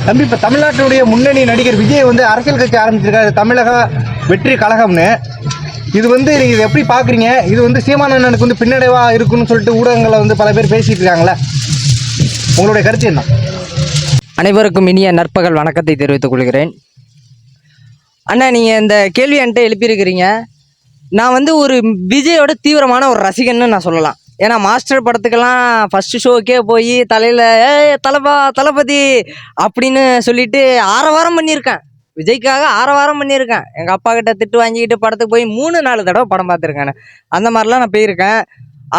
தம்பி, இப்போ தமிழ்நாட்டுடைய முன்னணி நடிகர் விஜய் வந்து அரசியல் கட்சி ஆரம்பிச்சிருக்காரு, தமிழக வெற்றி கழகம்னு. இது வந்து நீங்கள் இதை எப்படி பார்க்குறீங்க? இது வந்து சீமானண்ணனுக்கு வந்து பின்னடைவாக இருக்குன்னு சொல்லிட்டு ஊடகங்களில் வந்து பல பேர் பேசிகிட்டு இருக்காங்களே, உங்களுடைய கருத்து என்ன? அனைவருக்கும் இனிய நற்பகல் வணக்கத்தை தெரிவித்துக் கொள்கிறேன். அண்ணா, நீங்கள் இந்த கேள்வி என்கிட்ட எழுப்பியிருக்கிறீங்க. நான் வந்து ஒரு விஜயோட தீவிரமான ஒரு ரசிகன்னு நான் சொல்லலாம். ஏன்னா மாஸ்டர் படத்துக்கெல்லாம் ஃபஸ்ட்டு ஷோக்கே போய் தலையில் தளபதி அப்படின்னு சொல்லிட்டு ஆரவாரம் பண்ணியிருக்கேன். விஜய்க்காக ஆரவாரம் பண்ணியிருக்கேன். எங்கள் அப்பா கிட்ட திட்டு வாங்கிக்கிட்டு படத்துக்கு போய் 3-4 தடவை படம் பார்த்துருக்கேன். அந்த மாதிரிலாம் நான் போயிருக்கேன்.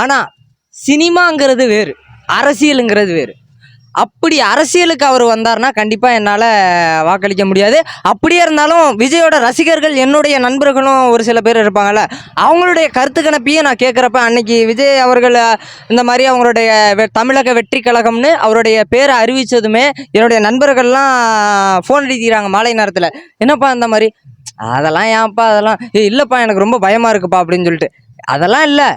ஆனால் சினிமாங்கிறது வேறு, அரசியலுங்கிறது வேறு. அப்படி அரசியலுக்கு அவர் வந்தார்னா கண்டிப்பாக என்னால் வாக்களிக்க முடியாது. அப்படியே இருந்தாலும் விஜயோட ரசிகர்கள், என்னுடைய நண்பர்களும் ஒரு சில பேர் இருப்பாங்கள்ல, அவங்களுடைய கருத்து கணிப்பையும் நான் கேட்குறப்ப, அன்னைக்கு விஜய் அவர்கள் இந்த மாதிரி அவங்களுடைய தமிழக வெற்றி கழகம்னு அவருடைய பேரை அறிவித்ததுமே என்னுடைய நண்பர்கள்லாம் ஃபோன் அடிக்கிறாங்க மாலை நேரத்தில். என்னப்பா இந்த மாதிரி? அதெல்லாம் ஏன்ப்பா, அதெல்லாம் இல்லைப்பா, எனக்கு ரொம்ப பயமாக இருக்குப்பா அப்படின்னு சொல்லிட்டு. அதெல்லாம் இல்லை,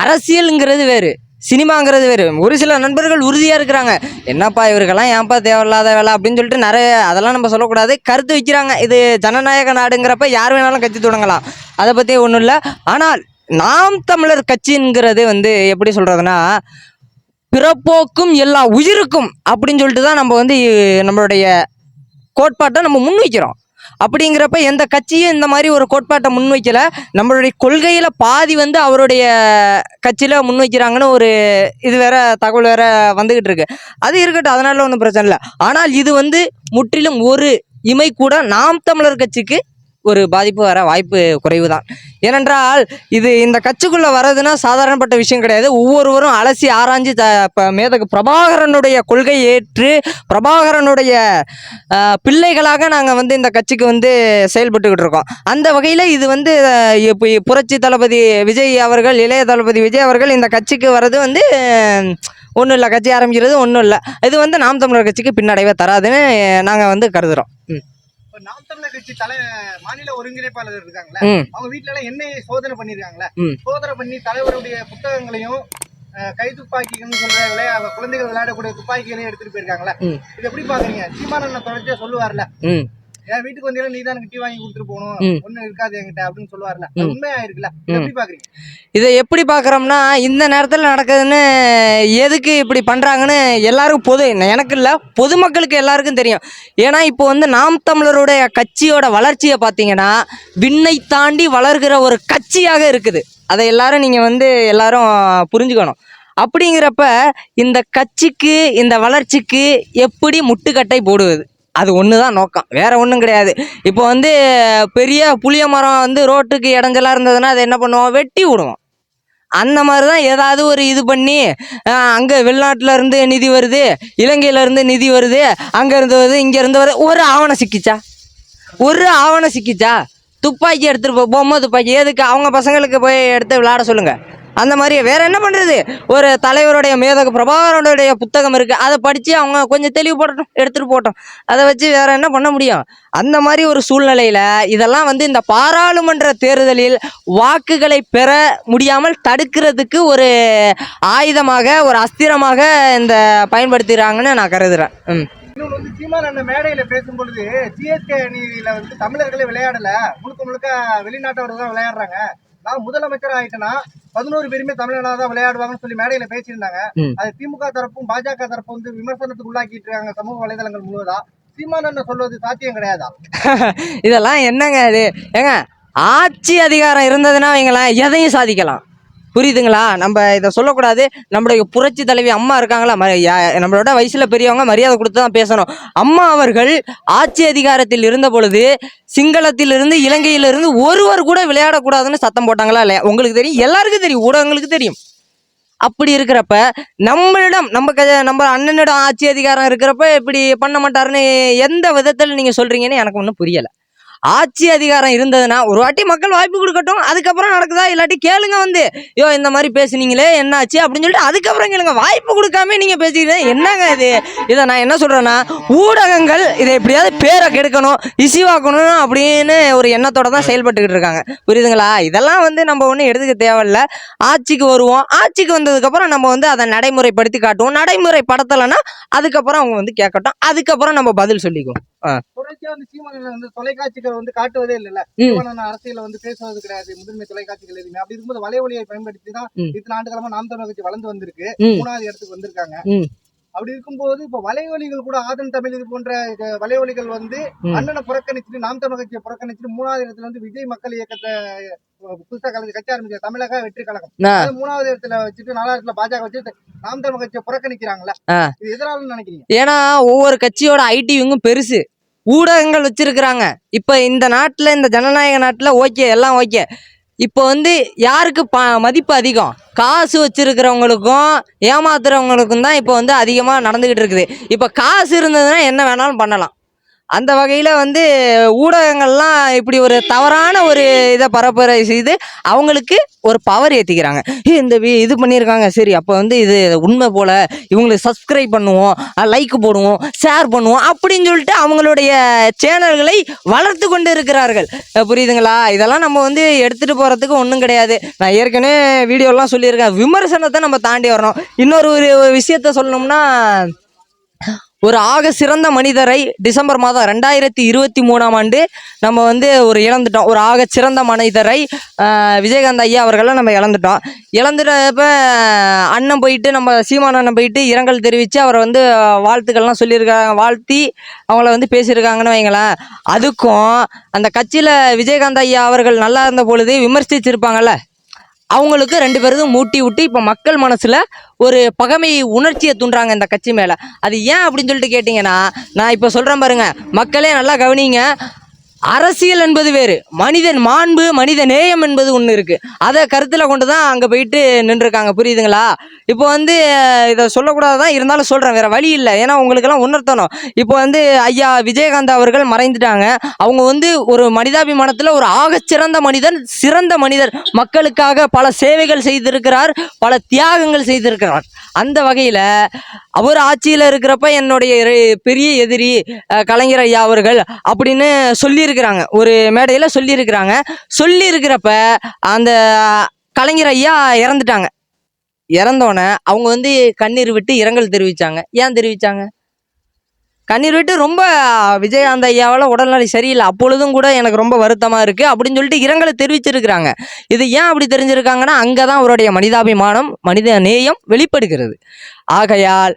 அரசியலுங்கிறது வேறு, சினிமாங்கிறது வேறு. ஒரு சில நண்பர்கள் உறுதியாக இருக்கிறாங்க, என்னப்பா இவருக்கெல்லாம் ஏன்ப்பா தேவையில்லாத வேலை அப்படின்னு சொல்லிட்டு நிறைய, அதெல்லாம் நம்ம சொல்லக்கூடாது, கருத்து வைக்கிறாங்க. இது ஜனநாயக நாடுங்கிறப்ப யார் வேணாலும் கட்சி தொடங்கலாம், அதை பற்றி ஒன்றும் இல்லை. ஆனால் நாம் தமிழர் கட்சிங்கிறது வந்து எப்படி சொல்கிறதுனா, பிறப்போக்கும் எல்லா உயிருக்கும் அப்படின்னு சொல்லிட்டு தான் நம்ம வந்து நம்மளுடைய கோட்பாட்டை நம்ம முன்வைக்கிறோம். அப்படிங்கிறப்ப எந்த கட்சியும் இந்த மாதிரி ஒரு கோட்பாட்டை முன்வைக்கல. நம்மளுடைய கொள்கையில் பாதி வந்து அவருடைய கட்சியில் முன்வைக்கிறாங்கன்னு ஒரு இது வேற தகவல் வேற வந்துகிட்டு இருக்கு. அது இருக்கட்டும், அதனால ஒன்றும் பிரச்சனை இல்லை. ஆனால் இது வந்து முற்றிலும் ஒரு இமை கூட நாம் தமிழர் கட்சிக்கு ஒரு பாதிப்பு வர வாய்ப்பு குறைவு தான். ஏனென்றால் இது இந்த கட்சிக்குள்ளே வர்றதுன்னா சாதாரணப்பட்ட விஷயம் கிடையாது. ஒவ்வொருவரும் அலசி ஆராய்ஞ்சு மேதகு பிரபாகரனுடைய கொள்கை ஏற்று பிரபாகரனுடைய பிள்ளைகளாக நாங்கள் வந்து இந்த கட்சிக்கு வந்து செயல்பட்டுக்கிட்டு இருக்கோம். அந்த வகையில் இது வந்து இப்போ புரட்சி தளபதி விஜய் அவர்கள், இளைய தளபதி விஜய் அவர்கள் இந்த கட்சிக்கு வர்றது வந்து ஒன்றும் இல்லை, கட்சி ஆரம்பிக்கிறது ஒன்றும் இல்லை. இது வந்து நாம் தமிழர் கட்சிக்கு பின்னடைவை தராதுன்னு நாங்கள் வந்து கருதுகிறோம். நாம் தமிழர் கட்சி மாநில ஒருங்கிணைப்பாளர் இருக்காங்களே, அவங்க வீட்டுல எல்லாம் எண்ணெயை சோதனை பண்ணிருக்காங்களே, சோதனை பண்ணி தலைவருடைய புத்தகங்களையும் கைத்துப்பாக்கிகள்னு சொல்ற குழந்தைகள் விளையாடக்கூடிய துப்பாக்கிகளையும் எடுத்துட்டு போயிருக்காங்களே, இது எப்படி பாக்குறீங்க? சீமானண்ணன் தொடர்ச்சியா சொல்லுவார்ல, என் வீட்டுக்கு வந்தீங்கன்னா நீ தான் கட்டி வாங்கி கொடுத்துட்டு போகணும், ஒன்னும் இருக்காது என்கிட்ட அப்படின்னு சொல்லுவார்ல, உண்மையா இருக்குல்ல? எப்படி பாக்குறீங்க? இதை எப்படி பார்க்குறோம்னா, இந்த நேரத்தில் நடக்குதுன்னு எதுக்கு இப்படி பண்ணுறாங்கன்னு எல்லாருக்கும் எனக்கு இல்லை, பொதுமக்களுக்கு எல்லாருக்கும் தெரியும். ஏன்னா இப்போ வந்து நாம் தமிழருடைய கட்சியோட வளர்ச்சியை பார்த்தீங்கன்னா விண்ணை தாண்டி வளர்கிற ஒரு கட்சியாக இருக்குது. அதை எல்லாரும் நீங்கள் வந்து எல்லாரும் புரிஞ்சுக்கணும். அப்படிங்கிறப்ப இந்த கட்சிக்கு, இந்த வளர்ச்சிக்கு எப்படி முட்டுக்கட்டை போடுவது, அது ஒன்று தான் நோக்கம், வேறு ஒன்றும் கிடையாது. இப்போ வந்து பெரிய புளிய மரம் வந்து ரோட்டுக்கு இடைஞ்சலாக இருந்ததுன்னா அதை என்ன பண்ணுவோம், வெட்டி விடுவோம். அந்த மாதிரி தான் ஏதாவது ஒரு இது பண்ணி, அங்கே வெளிநாட்டில் இருந்து நிதி வருது, இலங்கையிலேருந்து நிதி வருது, அங்கேருந்து வருது, இங்கேருந்து வருது, ஒரு ஆவணம் சிக்கிச்சா, துப்பாக்கி எடுத்துகிட்டு பொம்மை துப்பாக்கி எதுக்கு? அவங்க பசங்களுக்கு போய் எடுத்து விளையாட சொல்லுங்கள். அந்த மாதிரி வேறு என்ன பண்ணுறது? ஒரு தலைவருடைய மேதகு பிரபாகரனுடைய புத்தகம் இருக்குது, அதை படித்து அவங்க கொஞ்சம் தெளிவுபடட்டும், எடுத்துகிட்டு போட்டோம். அதை வச்சு வேறு என்ன பண்ண முடியும்? அந்த மாதிரி ஒரு சூழ்நிலையில் இதெல்லாம் வந்து இந்த பாராளுமன்ற தேர்தலில் வாக்குகளை பெற முடியாமல் தடுக்கிறதுக்கு ஒரு ஆயுதமாக, ஒரு அஸ்திரமாக இந்த பயன்படுத்துகிறாங்கன்னு நான் கருதுகிறேன். இன்னொன்று வந்து சீமானண்ணன் மேடையில் பேசும்பொழுது, சிஎஸ்கே அணியில் வந்து தமிழர்களே விளையாடல, முழுக்க வெளிநாட்டவர்கள் தான் விளையாடுறாங்க, நான் முதலமைச்சர் ஆயிட்டேன்னா 11 பேருமே தமிழ்நாடு தான் விளையாடுவாங்கன்னு சொல்லி மேடையில பேசியிருந்தாங்க. அது திமுக தரப்பும் பாஜக தரப்பும் வந்து விமர்சனத்துக்கு உள்ளாக்கிட்டு இருக்காங்க சமூக வலைதளங்கள் முழுவதா. சீமானண்ணன் சொல்வது சாத்தியம் கிடையாதா? இதெல்லாம் என்னங்க இது? ஏங்க, ஆட்சி அதிகாரம் இருந்ததுன்னா அவங்களாம் எதையும் சாதிக்கலாம், புரியுதுங்களா? நம்ம இதை சொல்லக்கூடாது. நம்மளுடைய புரட்சி தலைவி அம்மா இருக்காங்களா, நம்மளோட வயசுல பெரியவங்க, மரியாதை கொடுத்து தான் பேசணும். அம்மா அவர்கள் ஆட்சி அதிகாரத்தில் இருந்த பொழுது சிங்களத்திலிருந்து, இலங்கையிலிருந்து ஒருவர் கூட விளையாடக்கூடாதுன்னு சத்தம் போட்டாங்களா இல்லையா? உங்களுக்கு தெரியும், எல்லாருக்கும் தெரியும், ஊடகங்களுக்கு தெரியும். அப்படி இருக்கிறப்ப நம்மளிடம், நம்ம அண்ணனிடம் ஆட்சி அதிகாரம் இருக்கிறப்ப இப்படி பண்ண மாட்டாருன்னு எந்த விதத்தில் நீங்கள் சொல்றீங்கன்னு எனக்கு ஒன்றும் புரியலை. ஆட்சி அதிகாரம் இருந்ததுன்னா ஒரு வாட்டி மக்கள் வாய்ப்பு கொடுக்கட்டும், அதுக்கப்புறம் நடக்குதா இல்லாட்டி கேளுங்க வந்து, யோ இந்த மாதிரி பேசுனீங்களே என்னாச்சு அப்படின்னு சொல்லிட்டு அதுக்கப்புறம் கேளுங்க. வாய்ப்பு கொடுக்காம நீங்க பேசிக்கிட்டு என்னங்க இது? இதை நான் என்ன சொல்றேன்னா, ஊடகங்கள் இதை எப்படியாவது பேரை கெடுக்கணும், இசிவாக்கணும் அப்படின்னு ஒரு எண்ணத்தோட தான் செயல்பட்டுக்கிட்டு இருக்காங்க. புரியுதுங்களா? இதெல்லாம் வந்து நம்ம ஒன்றும் எடுத்துக்க தேவையில்ல. ஆட்சிக்கு வருவோம், ஆட்சிக்கு வந்ததுக்கப்புறம் நம்ம வந்து அதை நடைமுறைப்படுத்தி காட்டுவோம். நடைமுறைப்படுத்தலைன்னா அதுக்கப்புறம் அவங்க வந்து கேட்கட்டும், அதுக்கப்புறம் நம்ம பதில் சொல்லிக்குவோம். தொடர்ச்சியா வந்து சீமானன் வந்து தொலைக்காட்சிகள் வந்து காட்டுவதே இல்ல. சீமானன் அரசியல வந்து பேசுவது கிடையாது, முதன்மை தொலைக்காட்சிகள் எதுவுமே. அப்படி இருக்கும்போது வலைவலியை பயன்படுத்தி தான் இத்தனை ஆண்டுகளமா நாம் தமிழர் கட்சி வளர்ந்து வந்திருக்கு, 3வது இடத்துக்கு வந்திருக்காங்க. அப்படி இருக்கும்போது இப்ப வலைவலிகள் கூட ஆதன் தமிழ் இது போன்ற வலைவலிகள் வந்து அண்ணனை புறக்கணிச்சுட்டு நாம் தமிழர் கட்சியை புறக்கணிச்சுட்டு 3வது இடத்துல வந்து விஜய் மக்கள் இயக்கத்தை புதுசா கட்சி ஆரம்பிச்ச தமிழக வெற்றி கழகம் 3வது இடத்துல வச்சுட்டு 4வது இடத்துல பாஜக வச்சு நாம் தமிழர் கட்சியை புறக்கணிக்கிறாங்களா? இது எதனால நினைக்கிறீங்க? ஏன்னா ஒவ்வொரு கட்சியோட ஐடியும் பெருசு, ஊடகங்கள் வச்சிருக்கிறாங்க. இப்ப இந்த நாட்டுல, இந்த ஜனநாயக நாட்டுல ஓகே, எல்லாம் ஓகே. இப்போ வந்து யாருக்கு மதிப்பு அதிகம்? காசு வச்சிருக்கிறவங்களுக்கும் ஏமாத்துறவங்களுக்கும் தான் இப்போ வந்து அதிகமா நடந்துகிட்டு இருக்குது. இப்போ காசு இருந்ததுன்னா என்ன வேணாலும் பண்ணலாம். அந்த வகையில் வந்து ஊடகங்கள்லாம் இப்படி ஒரு தவறான ஒரு இதை பரப்புரை செய்து அவங்களுக்கு ஒரு பவர் ஏற்றிக்கிறாங்க. இந்த இது பண்ணியிருக்காங்க, சரி அப்போ வந்து இது உண்மை போல், இவங்களுக்கு சப்ஸ்கிரைப் பண்ணுவோம், லைக் போடுவோம், ஷேர் பண்ணுவோம் அப்படின்னு சொல்லிட்டு அவங்களுடைய சேனல்களை வளர்த்து கொண்டு இருக்கிறார்கள். புரியுதுங்களா? இதெல்லாம் நம்ம வந்து எடுத்துகிட்டு போகிறதுக்கு ஒன்றும் கிடையாது. நான் ஏற்கனவே வீடியோலாம் சொல்லியிருக்கேன், விமர்சனத்தை நம்ம தாண்டி வரணும். இன்னொரு ஒரு விஷயத்த சொல்லணும்னா, ஒரு ஆக சிறந்த மனிதரை டிசம்பர் மாதம் 2023ஆம் ஆண்டு நம்ம வந்து ஒரு இழந்துட்டோம். ஒரு ஆக சிறந்த மனிதரை விஜயகாந்த் ஐயா அவர்களை நம்ம இழந்துட்டப்ப அண்ணன் போயிட்டு, நம்ம சீமான் அண்ணன் போயிட்டு இரங்கல் தெரிவித்து அவரை வந்து வாழ்த்துக்கள்லாம் சொல்லியிருக்காங்க, வாழ்த்தி அவங்கள வந்து பேசியிருக்காங்கன்னு வைங்களேன். அதுக்கும் அந்த கட்சியில் விஜயகாந்த் ஐயா அவர்கள் நல்லா இருந்த பொழுது விமர்சிச்சிருப்பாங்கல்ல, அவங்களுக்கு 2 பேருக்கும் மூட்டி விட்டு இப்போ மக்கள் மனசுல ஒரு பகைமை உணர்ச்சியை தூண்டுறாங்க இந்த கட்சி மேல. அது ஏன் அப்படின்னு சொல்லிட்டு கேட்டீங்கன்னா, நான் இப்போ சொல்றேன் பாருங்க, மக்களே நல்லா கவனிங்க. அரசியல் என்பது வேறு, மனிதன் மாண்பு, மனித நேயம் என்பது ஒன்று இருக்கு. அதை கருத்தில் கொண்டு தான் அங்கே போயிட்டு நின்றுருக்காங்க. புரியுதுங்களா? இப்போ வந்து இதை சொல்லக்கூடாதான், இருந்தாலும் சொல்கிறேன், வேற வழி இல்லை. ஏன்னா உங்களுக்கெல்லாம் உணர்த்தணும். இப்போ வந்து ஐயா விஜயகாந்த் அவர்கள் மறைந்துட்டாங்க. அவங்க வந்து ஒரு மனிதாபிமானத்தில் ஒரு ஆகச்சிறந்த மனிதன், சிறந்த மனிதர், மக்களுக்காக பல சேவைகள் செய்திருக்கிறார், பல தியாகங்கள் செய்திருக்கிறார். அந்த வகையில் அவர் ஆட்சியில் இருக்கிறப்ப என்னுடைய பெரிய எதிரி கலைஞர் ஐயா அவர்கள் அப்படின்னு சொல்லியிருக்கிறாங்க, ஒரு மேடையில் சொல்லியிருக்கிறப்ப அந்த கலைஞர் ஐயா இறந்துட்டாங்க. இறந்தோன்னே அவங்க வந்து கண்ணீர் விட்டு இரங்கல் தெரிவித்தாங்க. ஏன் தெரிவித்தாங்க? கண்ணீர் விட்டு ரொம்ப விஜயகாந்த் ஐயாவால் உடல்நிலை சரியில்லை, அப்பொழுதும் கூட எனக்கு ரொம்ப வருத்தமாக இருக்குது அப்படின்னு சொல்லிட்டு இரங்கலை தெரிவிச்சிருக்கிறாங்க. இது ஏன் அப்படி தெரிஞ்சிருக்காங்கன்னா, அங்கே தான் அவருடைய மனிதாபிமானம், மனித நேயம் வெளிப்படுகிறது. ஆகையால்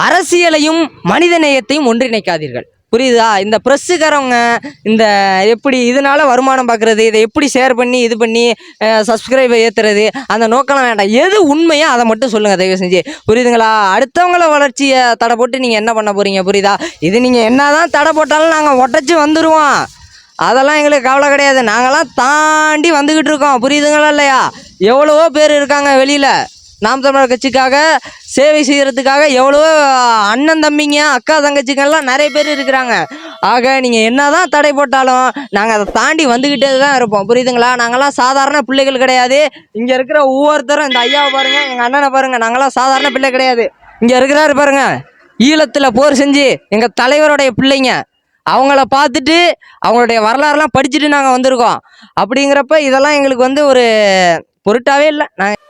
அரசியலையும் மனித நேயத்தையும் ஒன்றிணைக்காதீர்கள். புரியுதா? இந்த ப்ரெஸ்ஸுக்காரவங்க இந்த எப்படி இதனால வருமானம் பார்க்குறது, இதை எப்படி ஷேர் பண்ணி இது பண்ணி சப்ஸ்கிரைபை ஏற்றுறது, அந்த நோக்கெல்லாம் வேண்டாம். எது உண்மையோ அதை மட்டும் சொல்லுங்கள் தயவு செஞ்சு. புரியுதுங்களா? அடுத்தவங்கள வளர்ச்சியை தடை போட்டு நீங்கள் என்ன பண்ண போகிறீங்க? புரியுதா? இது நீங்கள் என்ன தான் தடை போட்டாலும் நாங்கள் ஒட்டச்சி வந்துடுவோம், அதெல்லாம் எங்களுக்கு கவலை கிடையாது. நாங்களாம் தாண்டி வந்துக்கிட்டு இருக்கோம். புரியுதுங்களா இல்லையா? எவ்வளவோ பேர் இருக்காங்க வெளியில் நாம் தமிழர் கட்சிக்காக சேவை செய்கிறதுக்காக. எவ்வளவோ அண்ணன் தம்பிங்க, அக்கா தங்கச்சிங்கெல்லாம் நிறைய பேர் இருக்கிறாங்க. ஆக நீங்கள் என்ன தான் தடை போட்டாலும் நாங்கள் அதை தாண்டி வந்துக்கிட்டே தான் இருப்போம். புரியுதுங்களா? நாங்கள்லாம் சாதாரண பிள்ளைகள் கிடையாது. இங்கே இருக்கிற ஒவ்வொருத்தரும், இந்த ஐயாவை பாருங்கள், எங்கள் அண்ணனை பாருங்கள், நாங்களாம் சாதாரண பிள்ளை கிடையாது. இங்கே இருக்கிறாரு பாருங்க, ஈழத்தில் போர் செஞ்சு எங்கள் தலைவருடைய பிள்ளைங்க. அவங்கள பார்த்துட்டு அவங்களுடைய வரலாறுலாம் படிச்சுட்டு நாங்கள் வந்திருக்கோம். அப்படிங்கிறப்ப இதெல்லாம் எங்களுக்கு வந்து ஒரு பொருட்டாவே இல்லை. நாங்கள்